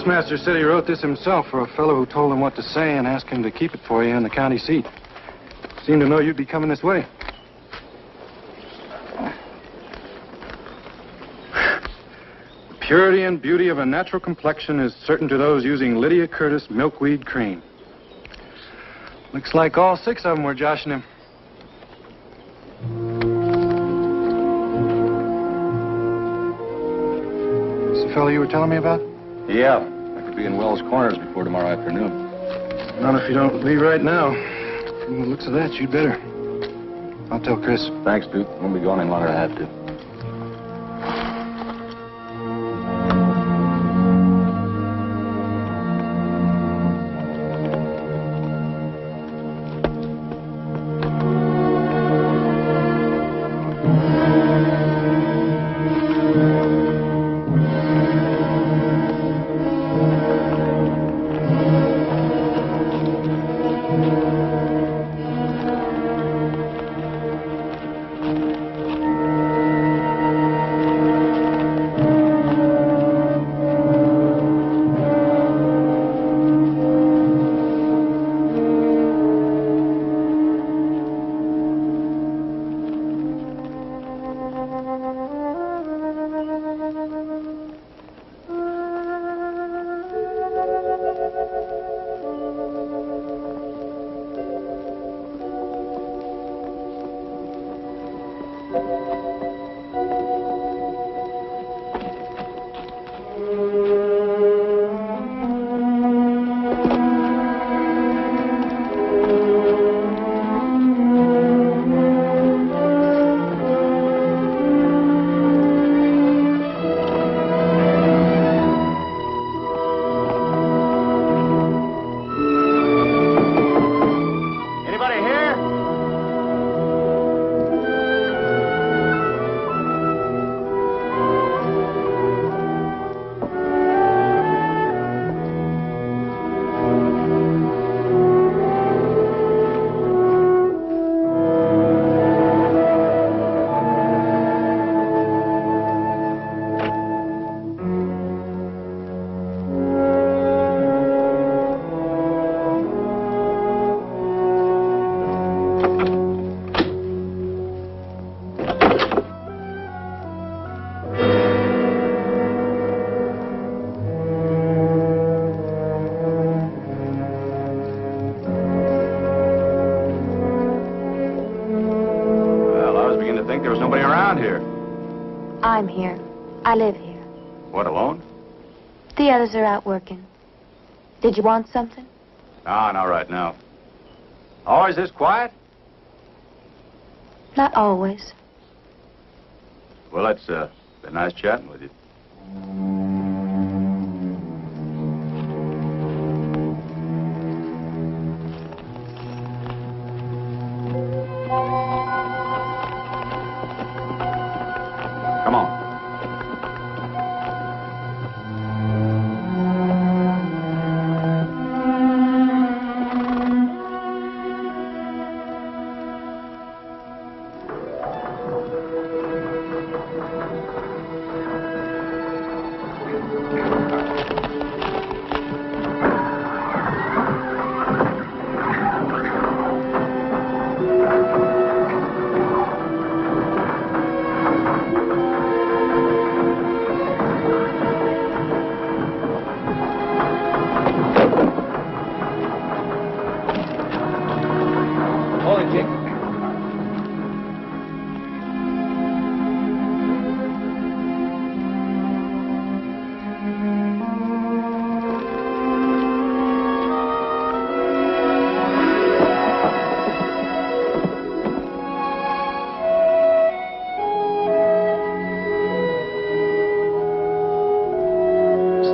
postmaster said he wrote this himself for a fellow who told him what to say and asked him to keep it for you in the county seat. Seemed to know you'd be coming this way. The purity and beauty of a natural complexion is certain to those using Lydia Curtis milkweed cream. Looks like all 6 of them were joshing him. This the fellow you were telling me about? Yeah. I could be in Wells Corners before tomorrow afternoon. Not if you don't leave right now. From the looks of that, you'd better. I'll tell Chris. Thanks, Duke. Won't be going any longer than I have to. I'm here. I live here. What, alone? The others are out working. Did you want something? No, not right now. Always this quiet? Not always. Well, it's been nice chatting with you. Come on.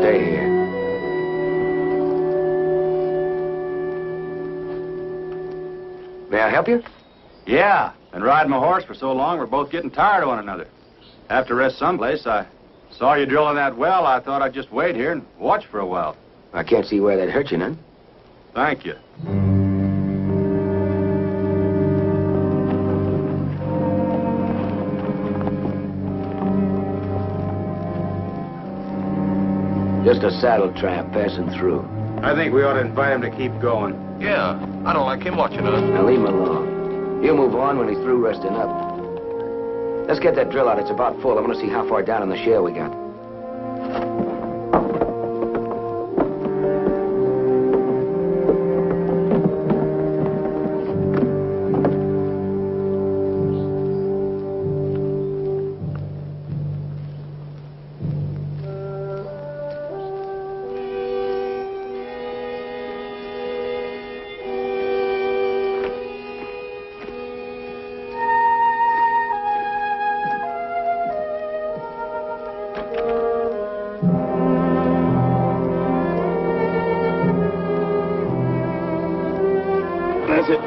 Stay here. May I help you? Yeah. Been riding my horse for so long, we're both getting tired of one another. Have to rest someplace. I saw you drilling that well. I thought I'd just wait here and watch for a while. I can't see where that hurt you none. Thank you. Just a saddle tramp passing through. I think we ought to invite him to keep going. Yeah, I don't like him watching us. Now leave him alone. He'll move on when he's through resting up. Let's get that drill out. It's about full. I want to see how far down in the shale we got. That's it.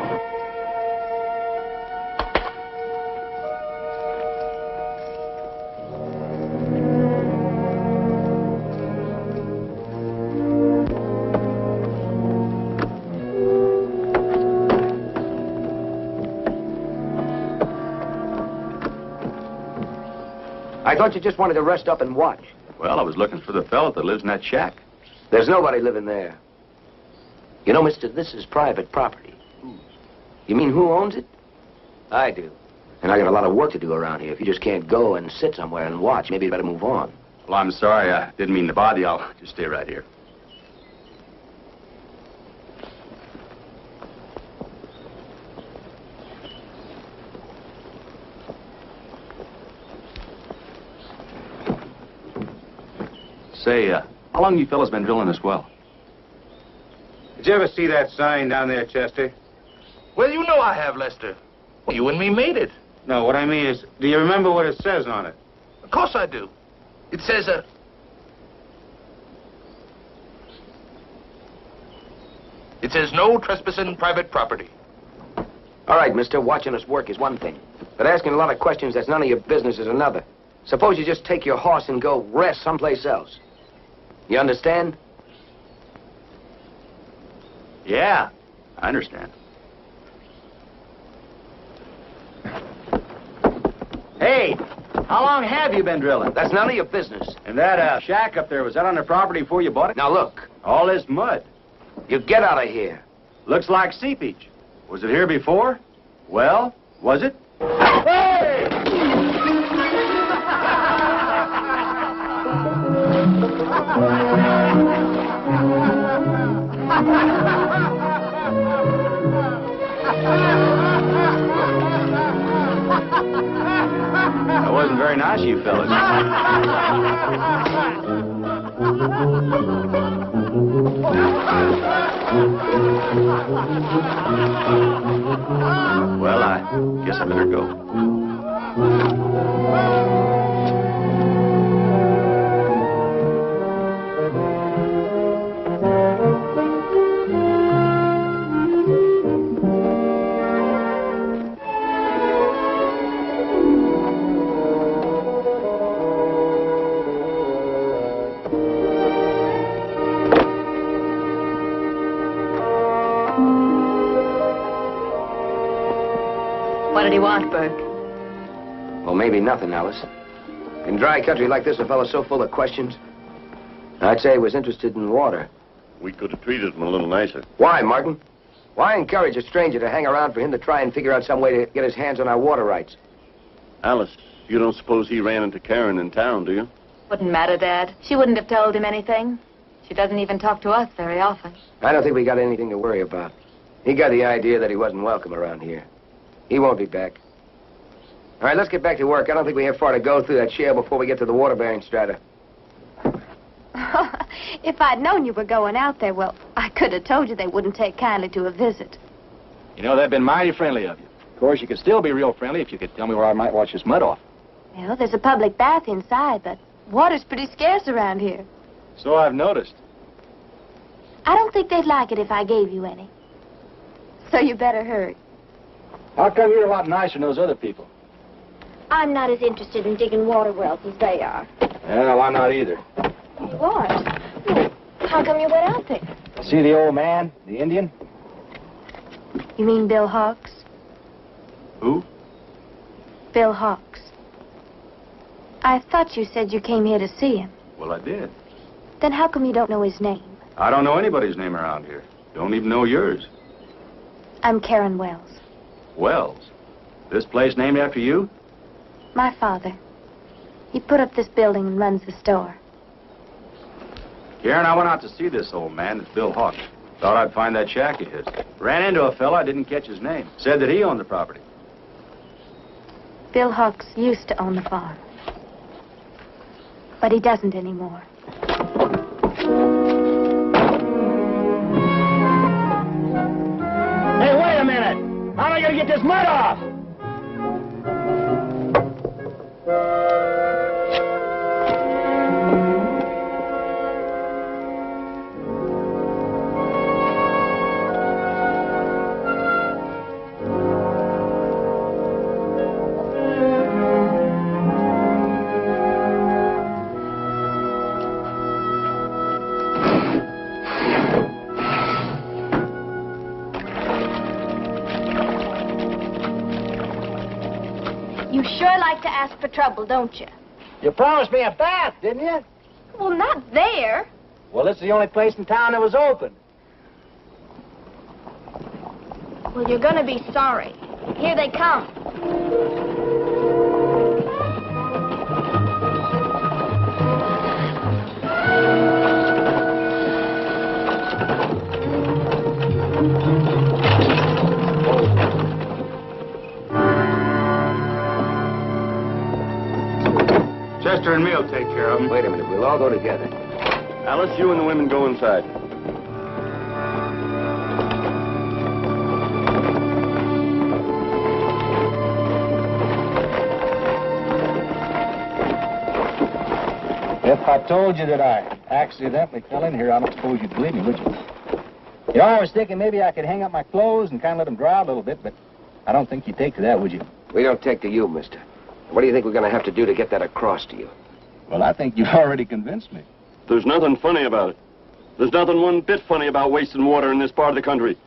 I thought you just wanted to rest up and watch. Well, I was looking for the fellow that lives in that shack. There's nobody living there. You know, mister, this is private property. You mean who owns it? I do. And I got a lot of work to do around here. If you just can't go and sit somewhere and watch, maybe you better move on. Well, I'm sorry. I didn't mean to bother you. I'll just stay right here. Say, how long you fellas been drilling this well? Did you ever see that sign down there, Chester? Well, you know I have, Lester. You and me made it. No, what I mean is, do you remember what it says on it? Of course I do. It says, It says no trespassing private property. All right, mister, watching us work is one thing. But asking a lot of questions that's none of your business is another. Suppose you just take your horse and go rest someplace else. You understand? Yeah, I understand. Hey, how long have you been drilling? That's none of your business. And that shack up there, was that on the property before you bought it? Now look, All this mud. you get out of here. Looks like seepage. Was it here before? Well, was it? That wasn't very nice of you fellas. Well, I guess I better go. What did he want, Burke? Well, maybe nothing, Alice. In dry country like this, a fellow's so full of questions. I'd say he was interested in water. We could have treated him a little nicer. Why, Martin? Why encourage a stranger to hang around for him to try and figure out some way to get his hands on our water rights? Alice, you don't suppose he ran into Karen in town, do you? Wouldn't matter, Dad. She wouldn't have told him anything. She doesn't even talk to us very often. I don't think we got anything to worry about. He got the idea that he wasn't welcome around here. He won't be back. All right, let's get back to work. I don't think we have far to go through that shale before we get to the water-bearing strata. If I'd known you were going out there, well, I could have told you they wouldn't take kindly to a visit. You know, they've been mighty friendly of you. Of course, you could still be real friendly if you could tell me where I might wash this mud off. Well, there's a public bath inside, but water's pretty scarce around here. So I've noticed. I don't think they'd like it if I gave you any. So you better hurry. How come you're a lot nicer than those other people? I'm not as interested in digging water wells as they are. Well, I'm not either. You aren't? How come you went out there? See the old man, the Indian? You mean Bill Hawks? Who? Bill Hawks. I thought you said you came here to see him. Well, I did. Then how come you don't know his name? I don't know anybody's name around here. Don't even know yours. I'm Karen Wells. Wells? This place named after you? My father. He put up this building and runs the store. Karen, I went out to see this old man. It's Bill Hawk. Thought I'd find that shack of his. Ran into a fella, I didn't catch his name. Said that he owned the property. Bill Hawks used to own the farm. But he doesn't anymore. Hey, wait a minute! How am I gonna get this mud off? You sure like to ask for trouble, don't you? You promised me a bath, didn't you? Well, not there. Well, it's the only place in town that was open. Well, you're gonna be sorry. Here they come. Chester and me will take care of him. Wait a minute, we'll all go together. Alice, you and the women go inside. If I told you that I accidentally fell in here, I don't suppose you'd believe me, would you? You know, I was thinking maybe I could hang up my clothes and kind of let them dry a little bit, but I don't think you'd take to that, would you? We don't take to you, mister. What do you think we're going to have to do to get that across to you? Well, I think you've already convinced me. There's nothing funny about it. There's nothing one bit funny about wasting water in this part of the country.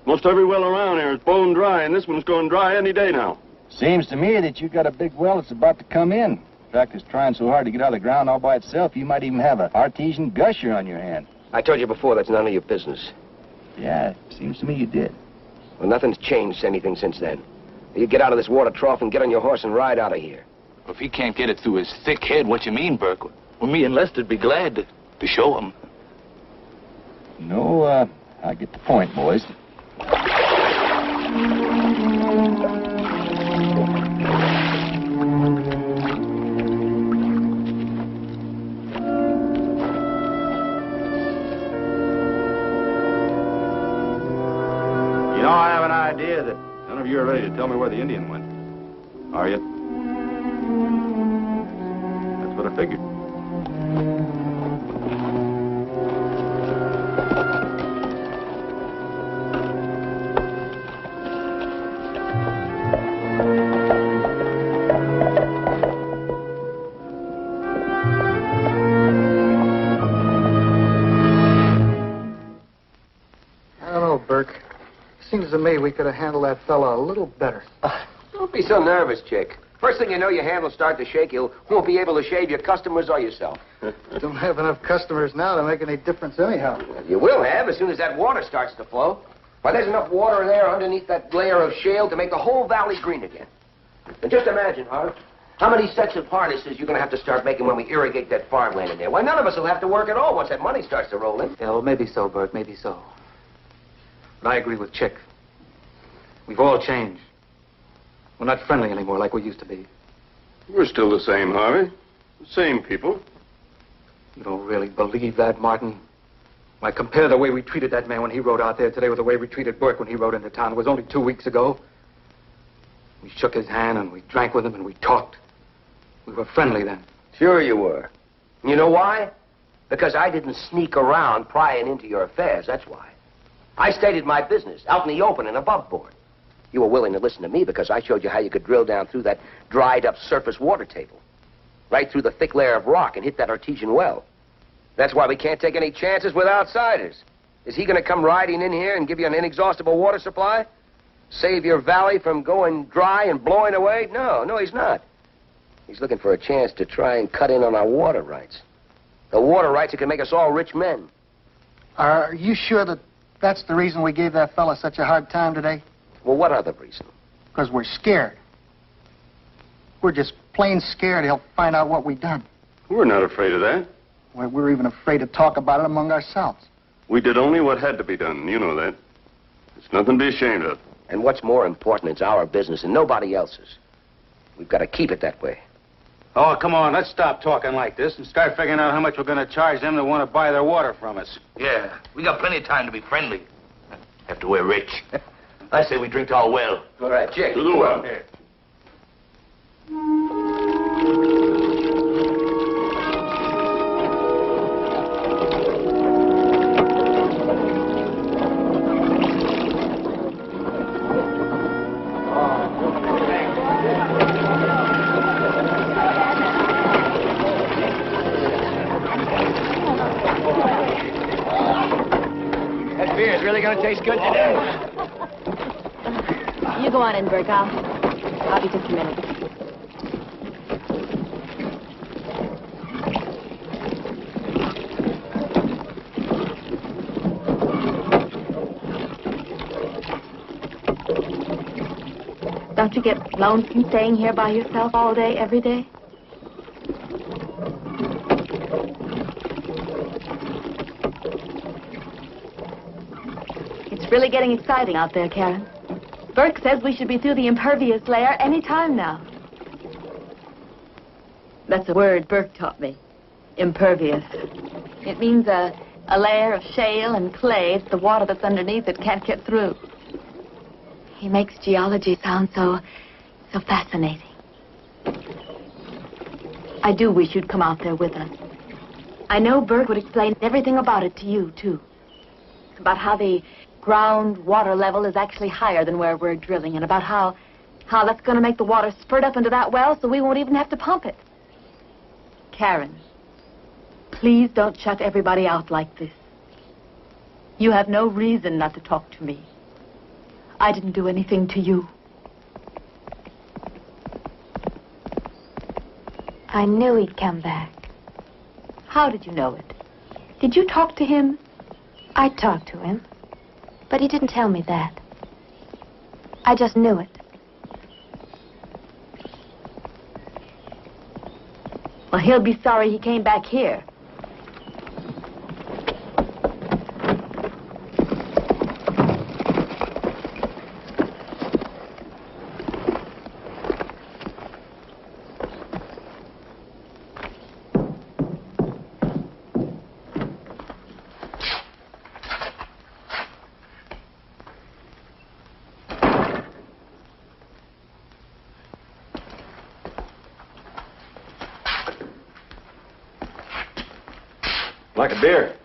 Most every well around here is bone dry, and this one's going dry any day now. Seems to me that you've got a big well that's about to come in. In fact, it's trying so hard to get out of the ground all by itself, you might even have an artesian gusher on your hand. I told you before, that's none of your business. Yeah, seems to me you did. Well, nothing's changed anything since then. You get out of this water trough and get on your horse and ride out of here. If he can't get it through his thick head, what you mean, Burke? Well, me and Lester'd be glad to show him. No, I get the point, boys. You know, I have an idea that none of you are ready to tell me where the Indian went. Are you? That's what I figured. I don't know, Burke. Seems to me we could have handled that fella a little better. Don't be so nervous, Chick. First thing you know, your hand will start to shake. You won't be able to shave your customers or yourself. Don't have enough customers now to make any difference anyhow. You will have as soon as that water starts to flow. Why, there's enough water there underneath that layer of shale to make the whole valley green again. And just imagine, Harv, how many sets of harnesses you're going to have to start making when we irrigate that farmland in there. Why, none of us will have to work at all once that money starts to roll in. Yeah, well, maybe so, Bert, maybe so. But I agree with Chick. We've all changed. We're not friendly anymore like we used to be. We're still the same, Harvey. The same people. You don't really believe that, Martin? Why, compare the way we treated that man when he rode out there today with the way we treated Burke when he rode into town. It was only 2 weeks ago. We shook his hand and we drank with him and we talked. We were friendly then. Sure you were. You know why? Because I didn't sneak around prying into your affairs, that's why. I stated my business out in the open and above board. You were willing to listen to me because I showed you how you could drill down through that dried-up surface water table, right through the thick layer of rock and hit that artesian well. That's why we can't take any chances with outsiders. Is he going to come riding in here and give you an inexhaustible water supply? Save your valley from going dry and blowing away? No, he's not. He's looking for a chance to try and cut in on our water rights. The water rights that can make us all rich men. Are you sure that that's the reason we gave that fella such a hard time today? Well, what other reason? Because we're scared. We're just plain scared he'll find out what we've done. We're not afraid of that. Well, we're even afraid to talk about it among ourselves. We did only what had to be done. You know that. It's nothing to be ashamed of. And what's more important, it's our business and nobody else's. We've got to keep it that way. Oh, come on, let's stop talking like this and start figuring out how much we're going to charge them that want to buy their water from us. Yeah, we got plenty of time to be friendly. After we're rich. I say we drink to our well. All right, Jake. To the well. Here. That beer is really going to taste good today. You go on in, Burke. I'll be just a minute. Don't you get lonesome staying here by yourself all day, every day? It's really getting exciting out there, Karen. Burke says we should be through the impervious layer any time now. That's a word Burke taught me. Impervious. It means a layer of shale and clay. It's the water that's underneath that can't get through. He makes geology sound so fascinating. I do wish you'd come out there with us. I know Burke would explain everything about it to you, too. About how the ground water level is actually higher than where we're drilling, and about how that's going to make the water spurt up into that well so we won't even have to pump it. Karen, please don't shut everybody out like this. You have no reason not to talk to me. I didn't do anything to you. I knew he'd come back. How did you know it? Did you talk to him? I talked to him, but he didn't tell me that. I just knew it. Well, he'll be sorry he came back here. Like a beer.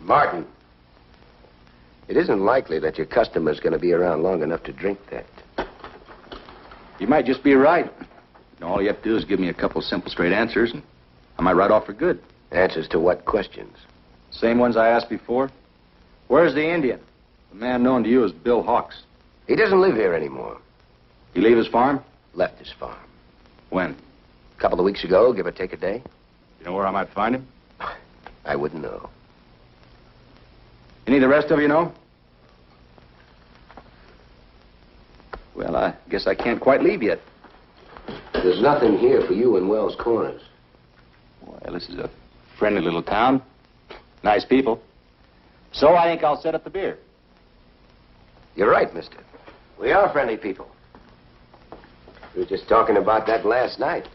Martin, it isn't likely that your customer's going to be around long enough to drink that. You might just be right. All you have to do is give me a couple simple, straight answers, and I might ride off for good. Answers to what questions? Same ones I asked before. Where's the Indian? The man known to you as Bill Hawks. He doesn't live here anymore. He leave his farm? Left his farm. When? A couple of weeks ago, give or take a day. You know where I might find him? I wouldn't know. Any of the rest of you know? Well, I guess I can't quite leave yet. There's nothing here for you in Wells Corners. Well, this is a friendly little town. Nice people. So I think I'll set up the beer. You're right, mister. We are friendly people. We were just talking about that last night.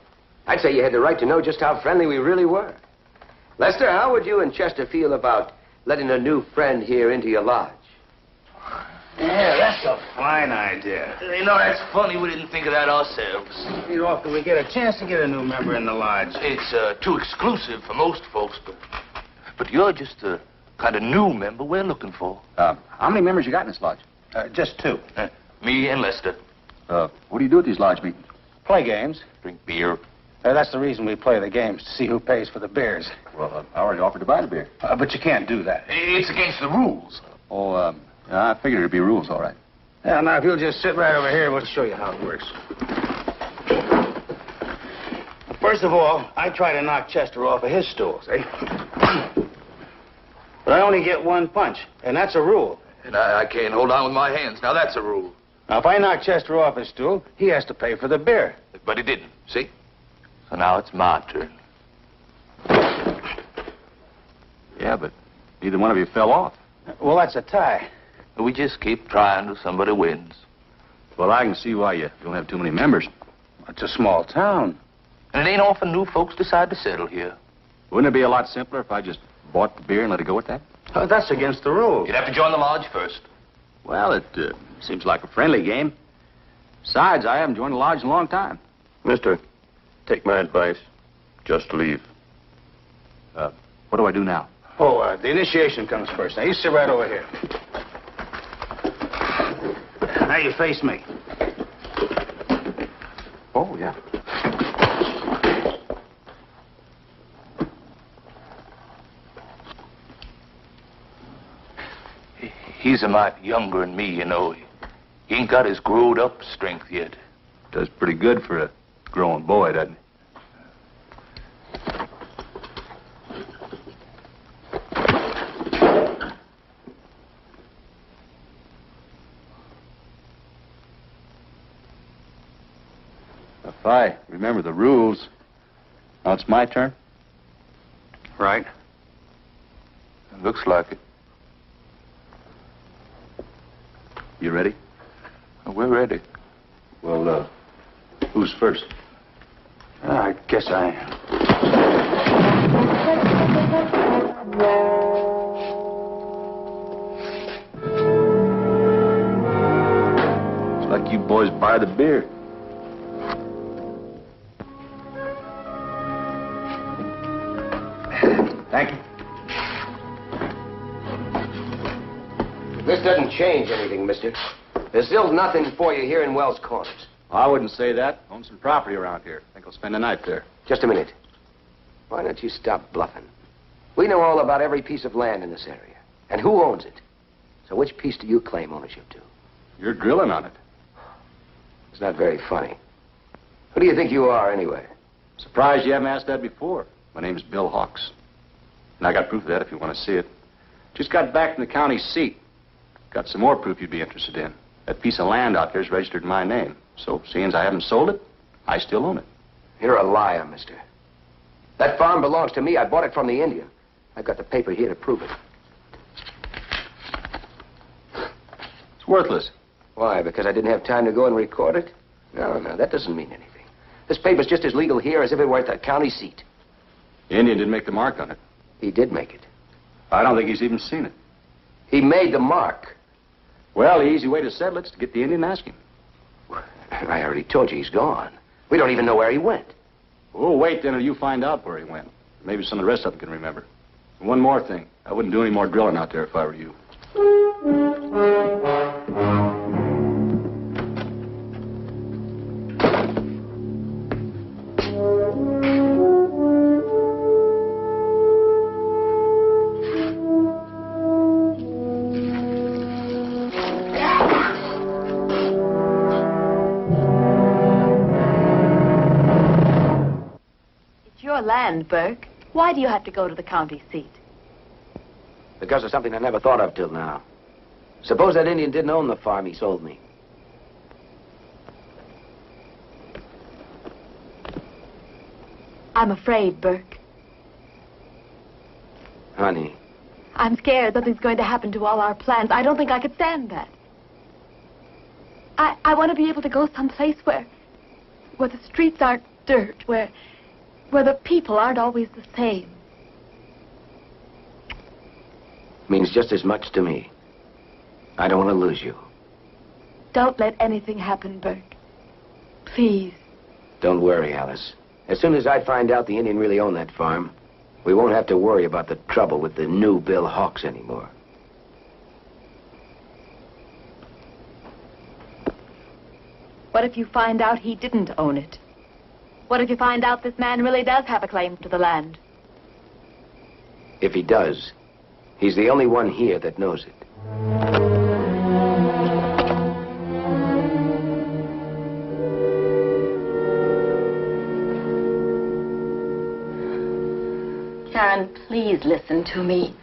I'd say you had the right to know just how friendly we really were. Lester, how would you and Chester feel about letting a new friend here into your lodge? Yeah, that's a fine idea. You know, that's funny. We didn't think of that ourselves. How often we get a chance to get a new member in the lodge? It's too exclusive for most folks, but you're just the kind of new member we're looking for. How many members you got in this lodge? Just two. Me and Lester. What do you do at these lodge meetings? Play games. Drink beer. That's the reason we play the games, to see who pays for the beers. Well, I already offered to buy the beer. But you can't do that. It's against the rules. Oh, I figured it'd be rules, all right. Yeah, now, if you'll just sit right over here, we'll show you how it works. First of all, I try to knock Chester off of his stool, see? But I only get one punch, and that's a rule. And I can't hold on with my hands. Now, that's a rule. Now, if I knock Chester off his stool, he has to pay for the beer. But he didn't, see? So now it's my turn. Yeah, but neither one of you fell off. Well, that's a tie. We just keep trying till somebody wins. Well, I can see why you don't have too many members. It's a small town. And it ain't often new folks decide to settle here. Wouldn't it be a lot simpler if I just bought the beer and let it go at that? That's against the rules. You'd have to join the lodge first. Well, it seems like a friendly game. Besides, I haven't joined a lodge in a long time. Mister, take my advice. Just leave. What do I do now? Oh, the initiation comes first. Now, you sit right over here. Now you face me. Oh, yeah. He's a mite younger than me, you know. He ain't got his growed-up strength yet. Does pretty good for a growing boy, doesn't he? If I remember the rules, now it's my turn? Right. It looks like it. You ready? We're ready. Well, who's first? I guess I am. It's like you boys buy the beer. Thank you. This doesn't change anything, mister. There's still nothing for you here in Wells Corners. I wouldn't say that. Own some property around here. Think I'll spend the night there. Just a minute. Why don't you stop bluffing? We know all about every piece of land in this area. And who owns it? So which piece do you claim ownership to? You're drilling on it. It's not very funny. Who do you think you are, anyway? Surprised you haven't asked that before. My name's Bill Hawks. And I got proof of that if you want to see it. Just got back from the county seat. Got some more proof you'd be interested in. That piece of land out there is registered in my name. So, seeing as I haven't sold it, I still own it. You're a liar, mister. That farm belongs to me. I bought it from the Indian. I've got the paper here to prove it. It's worthless. Why, because I didn't have time to go and record it? No, that doesn't mean anything. This paper's just as legal here as if it were at the county seat. The Indian didn't make the mark on it. He did make it. I don't think he's even seen it. He made the mark. Well, the easy way to settle it's to get the Indian and ask him. I already told you he's gone. We don't even know where he went. We'll wait then until you find out where he went. Maybe some of the rest of them can remember. And one more thing. I wouldn't do any more drilling out there if I were you. Land, Burke. Why do you have to go to the county seat? Because of something I never thought of till now. Suppose that Indian didn't own the farm he sold me. I'm afraid, Burke. Honey. I'm scared something's going to happen to all our plans. I don't think I could stand that. I want to be able to go someplace where the streets aren't dirt, where the people aren't always the same. Means just as much to me. I don't want to lose you. Don't let anything happen, Burke. Please. Don't worry, Alice. As soon as I find out the Indian really owned that farm, we won't have to worry about the trouble with the new Bill Hawks anymore. What if you find out he didn't own it? What if you find out this man really does have a claim to the land? If he does, he's the only one here that knows it. Please listen to me.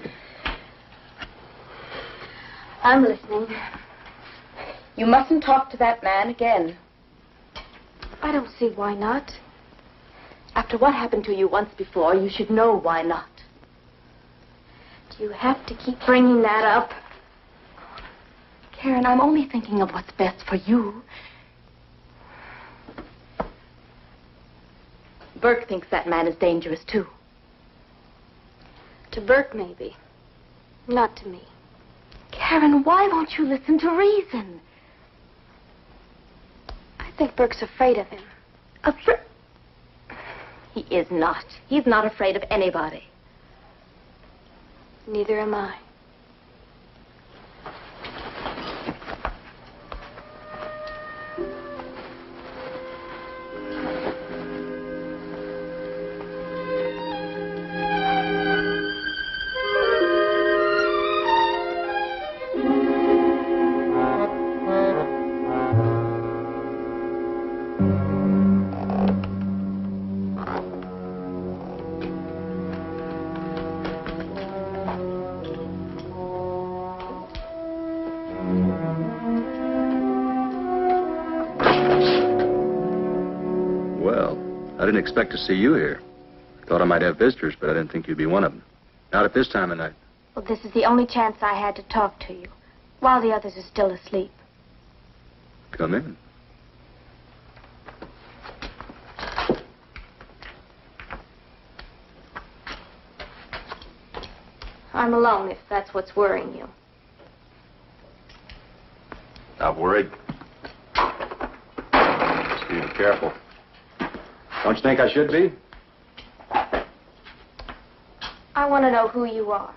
I'm listening. You mustn't talk to that man again. I don't see why not. After what happened to you once before, you should know why not. Do you have to keep bringing that up? Karen, I'm only thinking of what's best for you. Burke thinks that man is dangerous, too. To Burke, maybe. Not to me. Karen, why won't you listen to reason? I think Burke's afraid of him. He is not. He's not afraid of anybody. Neither am I. I didn't expect to see you here. Thought I might have visitors, but I didn't think you'd be one of them. Not at this time of night. Well, this is the only chance I had to talk to you, while the others are still asleep. Come in. I'm alone, if that's what's worrying you. Not worried. Just being careful. Don't you think I should be? I want to know who you are.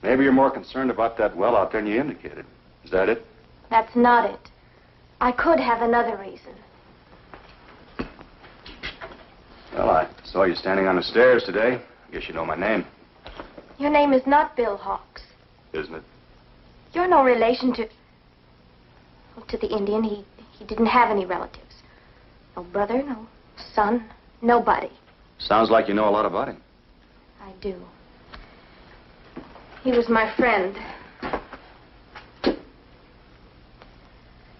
Maybe you're more concerned about that well out there than you indicated. Is that it? That's not it. I could have another reason. Well, I saw you standing on the stairs today. I guess you know my name. Your name is not Bill Hawks. Isn't it? You're no relation to... Well, to the Indian. He didn't have any relatives. No brother, no son, nobody. Sounds like you know a lot about him. I do. He was my friend.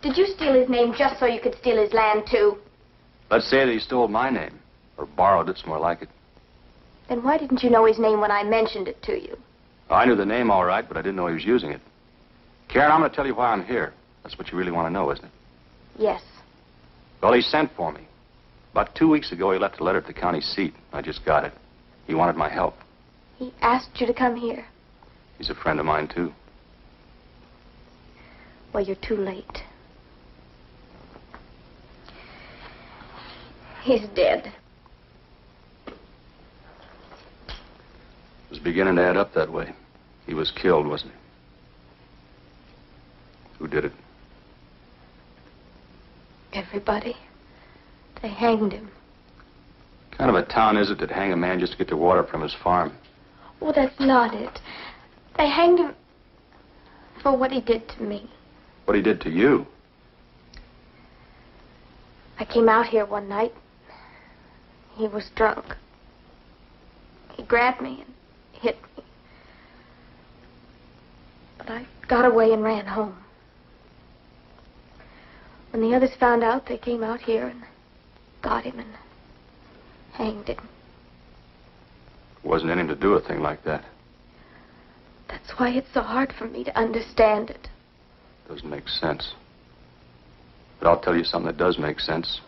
Did you steal his name just so you could steal his land, too? Let's say that he stole my name. Or borrowed it's more like it. Then why didn't you know his name when I mentioned it to you? Oh, I knew the name all right, but I didn't know he was using it. Karen, I'm going to tell you why I'm here. That's what you really want to know, isn't it? Yes. Well, he sent for me. About 2 weeks ago, he left a letter at the county seat. I just got it. He wanted my help. He asked you to come here. He's a friend of mine, too. Well, you're too late. He's dead. It was beginning to add up that way. He was killed, wasn't he? Who did it? Everybody. They hanged him. What kind of a town is it that hang a man just to get the water from his farm? Well, that's not it. They hanged him for what he did to me. What he did to you? I came out here one night. He was drunk. He grabbed me and hit me. But I got away and ran home. When the others found out, they came out here and got him and hanged him. Wasn't in him to do a thing like that. That's why it's so hard for me to understand it. Doesn't make sense. But I'll tell you something that does make sense.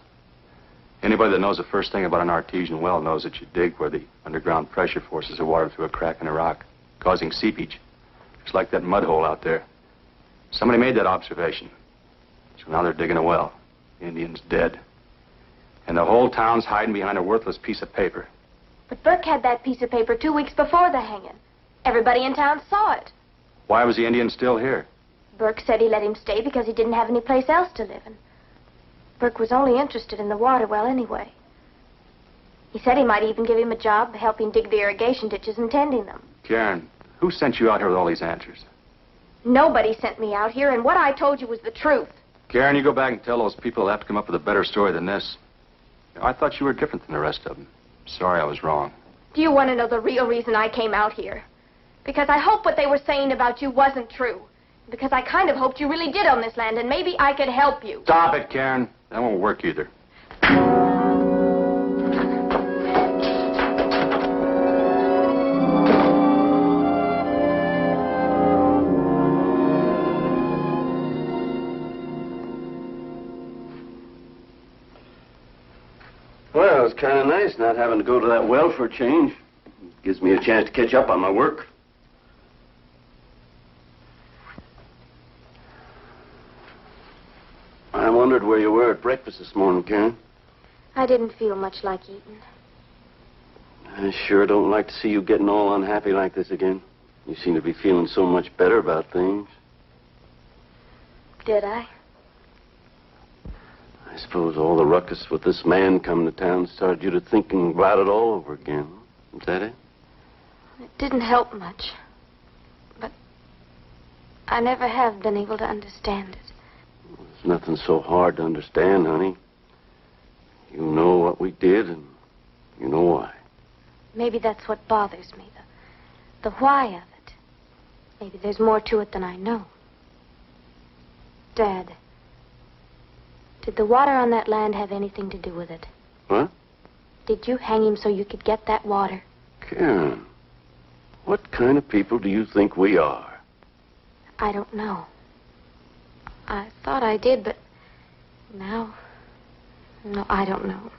Anybody that knows the first thing about an artesian well knows that you dig where the underground pressure forces the water through a crack in the rock, causing seepage. Just like that mud hole out there. Somebody made that observation. So now they're digging a well. The Indian's dead. And the whole town's hiding behind a worthless piece of paper. But Burke had that piece of paper 2 weeks before the hanging. Everybody in town saw it. Why was the Indian still here? Burke said he let him stay because he didn't have any place else to live in. Burke was only interested in the water well anyway. He said he might even give him a job helping dig the irrigation ditches and tending them. Karen, who sent you out here with all these answers? Nobody sent me out here, and what I told you was the truth. Karen, you go back and tell those people they'll have to come up with a better story than this. You know, I thought you were different than the rest of them. Sorry I was wrong. Do you want to know the real reason I came out here? Because I hope what they were saying about you wasn't true. Because I kind of hoped you really did own this land, and maybe I could help you. Stop it, Karen. That won't work either. Well, it's kind of nice not having to go to that well for a change. Gives me a chance to catch up on my work. I wondered where you were at breakfast this morning, Karen. I didn't feel much like eating. I sure don't like to see you getting all unhappy like this again. You seem to be feeling so much better about things. Did I? I suppose all the ruckus with this man coming to town started you to thinking about it all over again. Is that it? It didn't help much. But I never have been able to understand it. There's nothing so hard to understand, honey. You know what we did, and you know why. Maybe that's what bothers me, the why of it. Maybe there's more to it than I know. Dad, did the water on that land have anything to do with it? What? Did you hang him so you could get that water? Karen, what kind of people do you think we are? I don't know. I thought I did, but now... No, I don't know.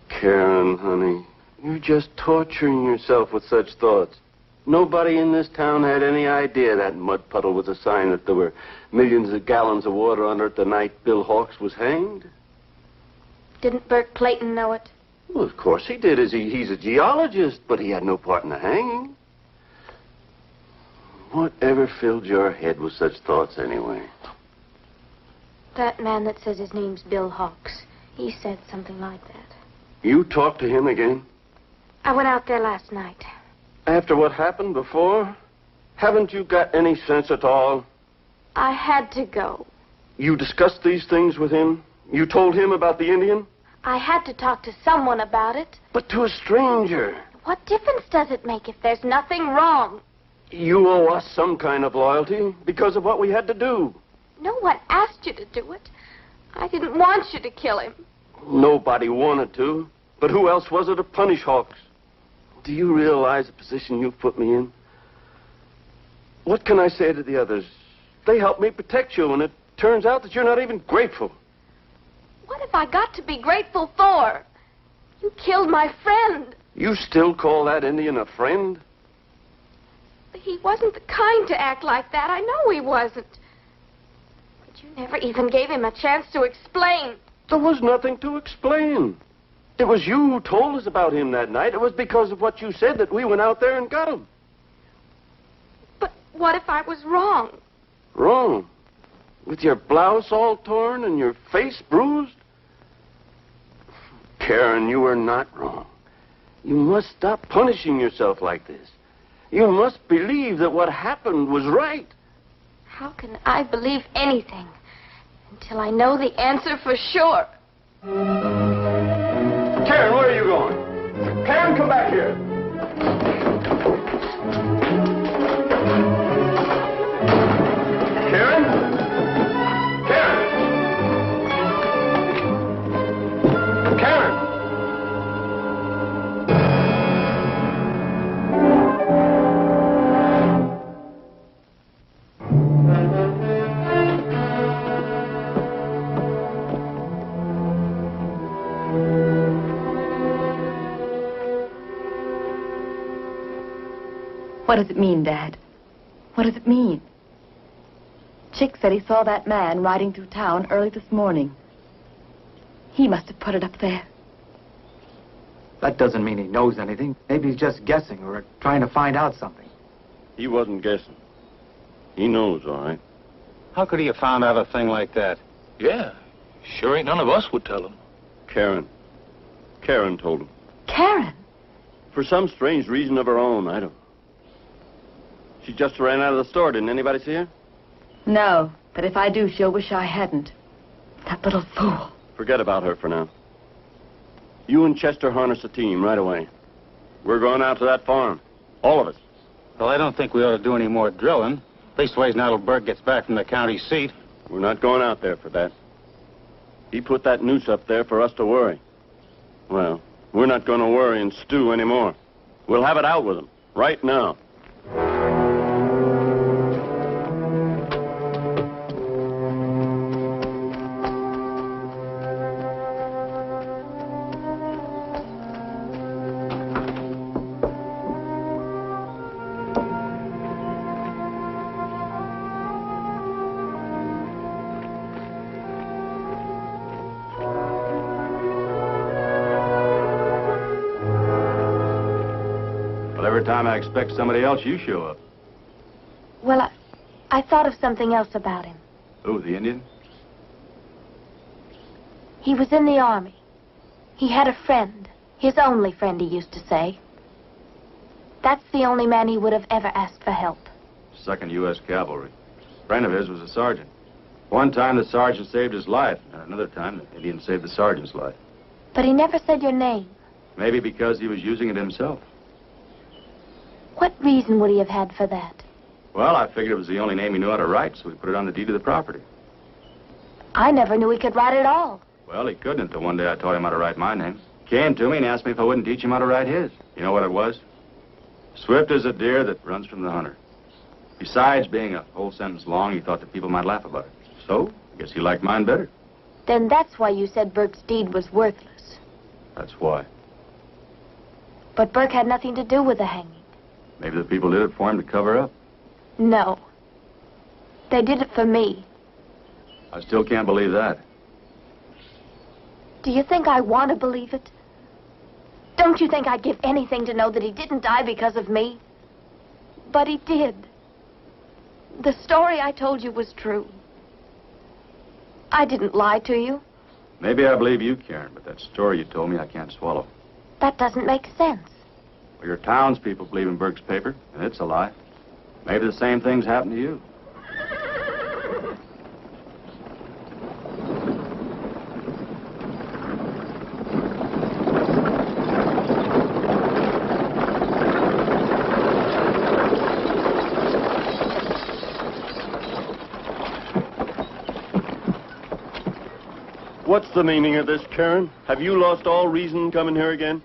Karen, honey, you're just torturing yourself with such thoughts. Nobody in this town had any idea that mud puddle was a sign that there were millions of gallons of water under it the night Bill Hawks was hanged. Didn't Burke Clayton know it? Well, of course he did. He's a geologist, but he had no part in the hanging. Whatever filled your head with such thoughts anyway? That man that says his name's Bill Hawks. He said something like that. You talked to him again? I went out there last night. After what happened before? Haven't you got any sense at all? I had to go. You discussed these things with him? You told him about the Indian? I had to talk to someone about it. But to a stranger. What difference does it make if there's nothing wrong? You owe us some kind of loyalty because of what we had to do. No one asked you to do it. I didn't want you to kill him. Nobody wanted to. But who else was it to punish Hawks? Do you realize the position you've put me in? What can I say to the others? They helped me protect you, and it turns out that you're not even grateful. What have I got to be grateful for? You killed my friend. You still call that Indian a friend? He wasn't the kind to act like that. I know he wasn't. But you never even gave him a chance to explain. There was nothing to explain. It was you who told us about him that night. It was because of what you said that we went out there and got him. But what if I was wrong? Wrong? With your blouse all torn and your face bruised? Karen, you were not wrong. You must stop punishing yourself like this. You must believe that what happened was right. How can I believe anything until I know the answer for sure? Karen, where are you going? Karen, come back here. Karen? Karen? Karen? What does it mean, Dad? What does it mean? Chick said he saw that man riding through town early this morning. He must have put it up there. That doesn't mean he knows anything. Maybe he's just guessing or trying to find out something. He wasn't guessing. He knows, all right. How could he have found out a thing like that? Yeah. Sure ain't none of us would tell him. Karen. Karen told him. Karen? For some strange reason of her own, I don't. She just ran out of the store. Didn't anybody see her? No, but if I do, she'll wish I hadn't. That little fool. Forget about her for now. You and Chester harness a team right away. We're going out to that farm. All of us. Well, I don't think we ought to do any more drilling. Leastways, now till Burke gets back from the county seat. We're not going out there for that. He put that noose up there for us to worry. Well, we're not going to worry and stew anymore. We'll have it out with him, right now. Every time I expect somebody else, you show up. Well, I thought of something else about him. Who, the Indian? He was in the army. He had a friend. His only friend, he used to say. That's the only man he would have ever asked for help. 2nd U.S. Cavalry. A friend of his was a sergeant. One time the sergeant saved his life, and another time the Indian saved the sergeant's life. But he never said your name. Maybe because he was using it himself. What reason would he have had for that? Well, I figured it was the only name he knew how to write, so we put it on the deed of the property. I never knew he could write at all. Well, he couldn't until one day I taught him how to write my name. Came to me and asked me if I wouldn't teach him how to write his. You know what it was? Swift as a deer that runs from the hunter. Besides being a whole sentence long, he thought that people might laugh about it. So, I guess he liked mine better. Then that's why you said Burke's deed was worthless. That's why. But Burke had nothing to do with the hanging. Maybe the people did it for him to cover up. No. They did it for me. I still can't believe that. Do you think I want to believe it? Don't you think I'd give anything to know that he didn't die because of me? But he did. The story I told you was true. I didn't lie to you. Maybe I believe you, Karen, but that story you told me I can't swallow. That doesn't make sense. Well, your townspeople believe in Burke's paper, and it's a lie. Maybe the same things happen to you. What's the meaning of this, Karen? Have you lost all reason coming here again?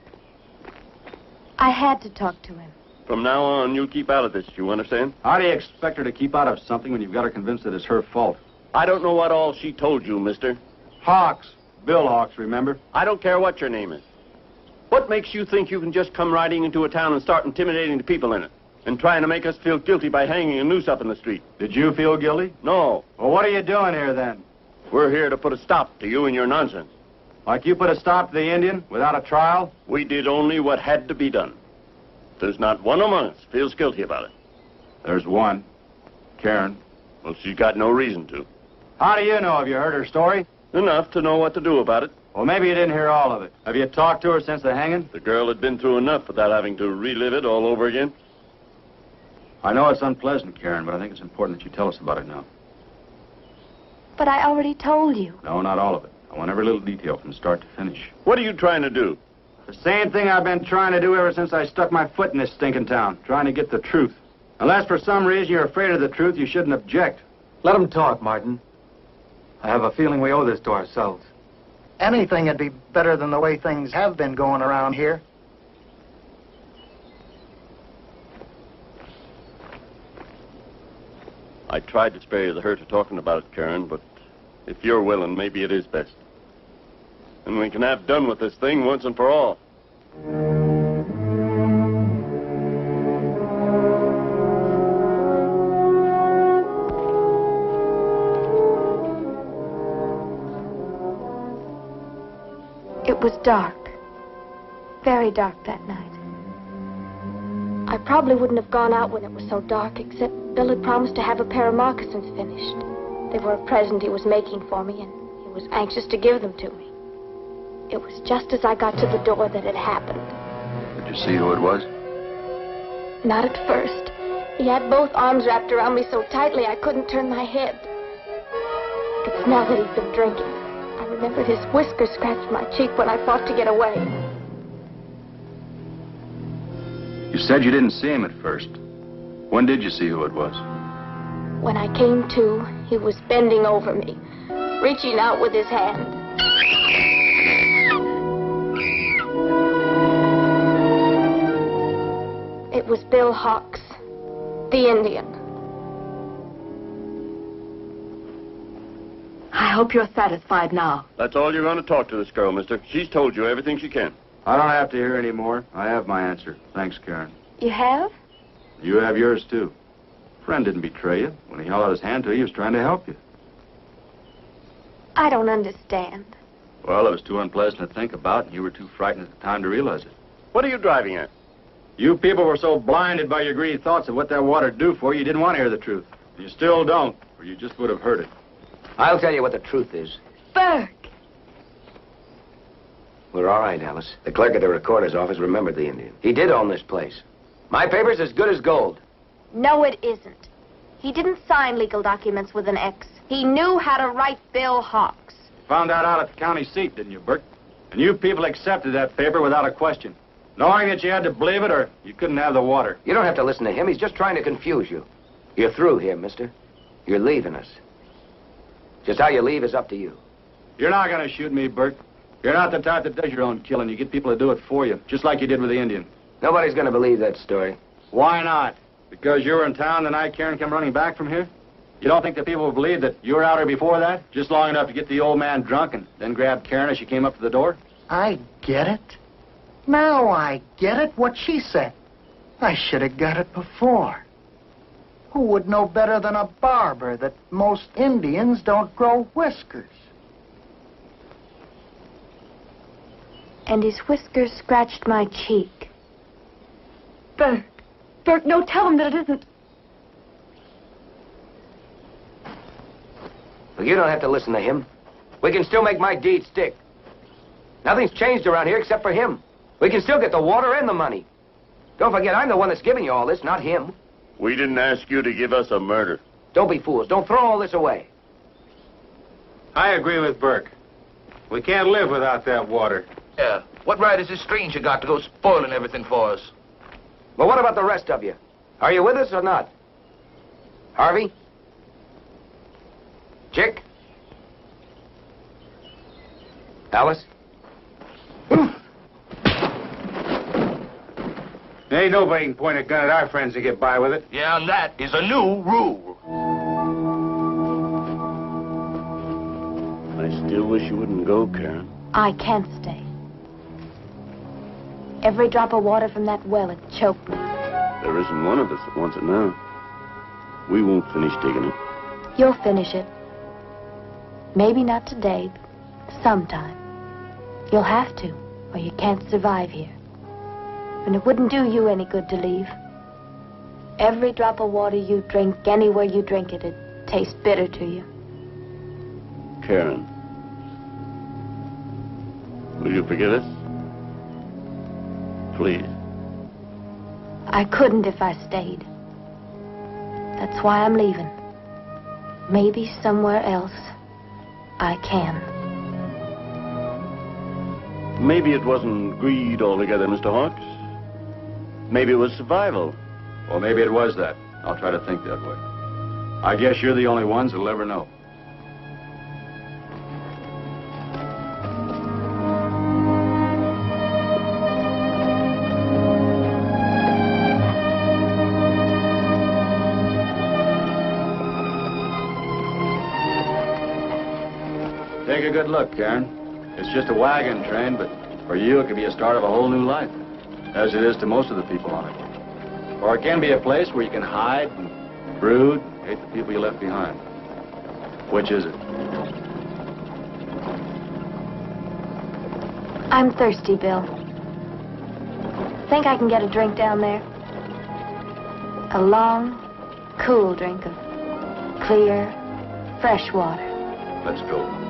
I had to talk to him. From now on, you'll keep out of this, you understand? How do you expect her to keep out of something when you've got her convinced that it's her fault? I don't know what all she told you, mister. Hawks. Bill Hawks, remember? I don't care what your name is. What makes you think you can just come riding into a town and start intimidating the people in it? And trying to make us feel guilty by hanging a noose up in the street? Did you feel guilty? No. Well, what are you doing here, then? We're here to put a stop to you and your nonsense. Like you put a stop to the Indian without a trial? We did only what had to be done. There's not one among us feels guilty about it. There's one. Karen. Well, she's got no reason to. How do you know? Have you heard her story? Enough to know what to do about it. Well, maybe you didn't hear all of it. Have you talked to her since the hanging? The girl had been through enough without having to relive it all over again. I know it's unpleasant, Karen, but I think it's important that you tell us about it now. But I already told you. No, not all of it. I want every little detail from start to finish. What are you trying to do? The same thing I've been trying to do ever since I stuck my foot in this stinking town, trying to get the truth. Unless for some reason you're afraid of the truth, you shouldn't object. Let him talk, Martin. I have a feeling we owe this to ourselves. Anything would be better than the way things have been going around here. I tried to spare you the hurt of talking about it, Karen, but if you're willing, maybe it is best. And we can have done with this thing once and for all. It was dark. Very dark that night. I probably wouldn't have gone out when it was so dark, except Bill had promised to have a pair of moccasins finished. They were a present he was making for me, and he was anxious to give them to me. It was just as I got to the door that it happened. Did you see who it was? Not at first. He had both arms wrapped around me so tightly I couldn't turn my head. It's now that he's been drinking. I remembered his whiskers scratched my cheek when I fought to get away. You said you didn't see him at first. When did you see who it was? When I came to, he was bending over me, reaching out with his hand. It was Bill Hawks, the Indian. I hope you're satisfied now. That's all you're going to talk to this girl, mister. She's told you everything she can. I don't have to hear any more. I have my answer. Thanks, Karen. You have? You have yours, too. Friend didn't betray you. When he held out his hand to you, he was trying to help you. I don't understand. Well, it was too unpleasant to think about, and you were too frightened at the time to realize it. What are you driving at? You people were so blinded by your greedy thoughts of what that water'd do for you, you didn't want to hear the truth. You still don't, or you just would have heard it. I'll tell you what the truth is. Burke! We're all right, Alice. The clerk at the recorder's office remembered the Indian. He did own this place. My paper's as good as gold. No, it isn't. He didn't sign legal documents with an X. He knew how to write Bill Hawks. Found that out at the county seat, didn't you, Burke? And you people accepted that paper without a question, knowing that you had to believe it or you couldn't have the water. You don't have to listen to him. He's just trying to confuse you. You're through here, mister. You're leaving us. Just how you leave is up to you. You're not going to shoot me, Burke. You're not the type that does your own killing. You get people to do it for you, just like you did with the Indian. Nobody's going to believe that story. Why not? Because you were in town the night Karen came running back from here? You don't think the people will believe that you were out here before that? Just long enough to get the old man drunk and then grab Karen as she came up to the door? I get it. Now I get it, what she said. I should have got it before. Who would know better than a barber that most Indians don't grow whiskers? And his whiskers scratched my cheek. Burke! Burke, no, tell him that it isn't. Well, you don't have to listen to him. We can still make my deed stick. Nothing's changed around here except for him. We can still get the water and the money. Don't forget, I'm the one that's giving you all this, not him. We didn't ask you to give us a murder. Don't be fools. Don't throw all this away. I agree with Burke. We can't live without that water. Yeah. What right has this stranger got to go spoiling everything for us? But what about the rest of you? Are you with us or not? Harvey? Chick? Alice? Ain't nobody can point a gun at our friends and get by with it. Yeah, and that is a new rule. I still wish you wouldn't go, Karen. I can't stay. Every drop of water from that well, it choked me. There isn't one of us that wants it now. We won't finish digging it. You'll finish it. Maybe not today, but sometime. You'll have to, or you can't survive here. And it wouldn't do you any good to leave. Every drop of water you drink, anywhere you drink it, it tastes bitter to you. Karen, will you forgive us? Please. I couldn't if I stayed. That's why I'm leaving. Maybe somewhere else I can. Maybe it wasn't greed altogether, Mr. Hawks. Maybe it was survival. Well, maybe it was that. I'll try to think that way. I guess you're the only ones who'll ever know. Take a good look, Karen. It's just a wagon train, but for you it could be a start of a whole new life, as it is to most of the people on it. Or it can be a place where you can hide and brood, hate the people you left behind. Which is it? I'm thirsty, Bill. Think I can get a drink down there? A long, cool drink of clear, fresh water. Let's go.